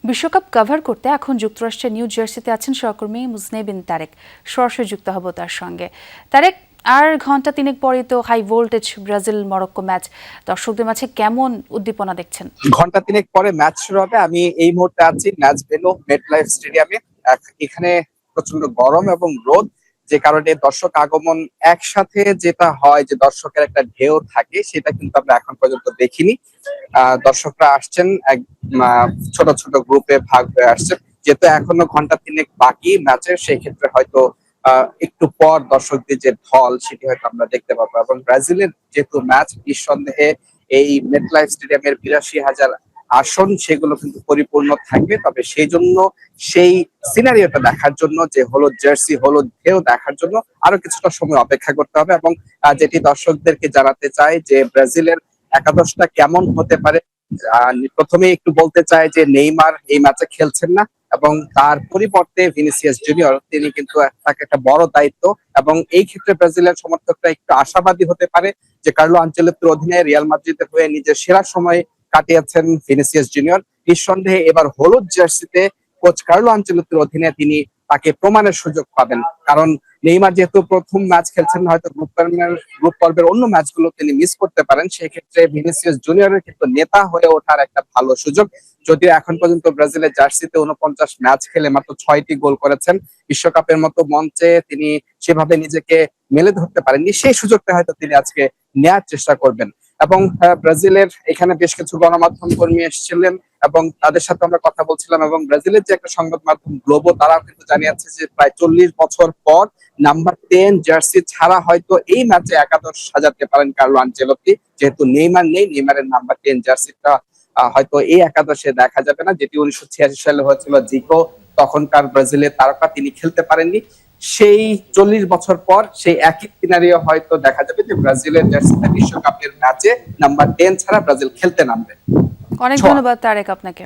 বিশ্বকাপ কভার করতে এখন যুক্তরাষ্ট্রের নিউ জার্সিতে আছেন সহকর্মী মুজনেবিন তারেক। সরাসরি যুক্ত হব তার সঙ্গে। তারেক, আর ঘন্টা তিনেক পরে তো high voltage Brazil Morocco match, দর্শকদের মাঝে কেমন উদ্দীপনা দেখছেন? ঘন্টা তিনেক পরে ম্যাচ শুরু হবে। আমি এই মুহূর্তে আছি ম্যাচ ভেন্যু মেটলাইফ স্টেডিয়ামে। এখানে প্রচন্ড গরম এবং রোদ, যে কারণে দর্শক আগমন একসাথে যেটা হয়, যে দর্শকের একটা ঢেউ থাকে, সেটা কিন্তু আমরা এখন পর্যন্ত দেখিনি। দর্শকরা আসছেন এক ছোট ছোট গ্রুপে ভাগ হয়ে আসছেন। যেহেতু এখনো ঘন্টা তিনেক বাকি ম্যাচের, সেই ক্ষেত্রে হয়তো একটু পর দর্শকদের যে ঢল, সেটি হয়তো আমরা দেখতে পাবো। এবং ব্রাজিলের যেহেতু ম্যাচ, নিঃসন্দেহে এই মেটলাইফ স্টেডিয়ামের ৮২,০০০ আসন সেগুলো কিন্তু পরিপূর্ণ থাকবে। তবে সেই জন্য, সেই সিনারিওটা দেখার জন্য, যে হলুদ জার্সি হলুদ ঢেউ দেখার জন্য আরো কিছুটা সময় অপেক্ষা করতে হবে। এবং যেটি দর্শকদেরকে জানাতে চাই, যে ব্রাজিলের একাদশটা কেমন হতে পারে। প্রথমে একটু বলতে চাই যে নেইমার এই ম্যাচে খেলছেন না, এবং তার পরিবর্তে ভিনিসিয়াস জুনিয়র, তিনি কিন্তু তাকে একটা বড় দায়িত্ব। এবং এই ক্ষেত্রে ব্রাজিলের সমর্থকরা একটু আশাবাদী হতে পারে যে কার্লো আনচেলত্তির অধীনে রিয়াল মাদ্রিদের হয়ে নিজের সেরা সময় কাটিয়েছেন ভিনিসিয়াস জুনিয়র। নিঃসন্দেহে এবার হলুদ জার্সিতে কোচ কার্লো আনচেলত্তির অধীনে তিনি তাকে প্রমাণের সুযোগ পাবেন। কারণ নেইমার যেহেতু প্রথম ম্যাচ খেলছেন, হয়তো গ্রুপ পর্বের অন্য ম্যাচগুলো তিনি মিস করতে পারেন। সেই ক্ষেত্রে ভিনিসিয়াস জুনিয়রের কিন্তু নেতা হয়ে ওঠার একটা ভালো সুযোগ। যদিও এখন পর্যন্ত ব্রাজিলের জার্সিতে ৪৯ ম্যাচ খেলে মাত্র ৬টি গোল করেছেন, বিশ্বকাপের মতো মঞ্চে তিনি সেভাবে নিজেকে মেলে ধরতে পারেননি। সেই সুযোগটা হয়তো তিনি আজকে নেয়ার চেষ্টা করবেন। এবং ব্রাজিলের এখানে বেশ কিছু গণমাধ্যম কর্মী এসেছিলেন, এবং তাদের সাথে আমরা কথা বলছিলাম। এবং ব্রাজিলের যে একটা সংবাদ মাধ্যম গ্লোবো, তারাও কিন্তু জানিয়েছে যে প্রায় ৪০ বছর পর নাম্বার 10 জার্সি ছাড়া হয়তো এই ম্যাচে একাদশ সাজাতে পারেন কার্লো আনচেলত্তি। যেহেতু নেইমার নেই, নেইমারের নাম্বার 10 জার্সিটা হয়তো এই একাদশে দেখা যাবে না, যেটি ১৯৮৬ সালে হয়েছিল জিকো, তখনকার ব্রাজিলের তারকা, তিনি খেলতে পারেননি। সেই ৪০ বছর পর সেই একই সিনারিও হয়তো দেখা যাবে, যে ব্রাজিলের জার্সিতে বিশ্বকাপের ম্যাচে নাম্বার 10 ছাড়া ব্রাজিল খেলতে নামবে। অনেক ধন্যবাদ তারেক আপনাকে।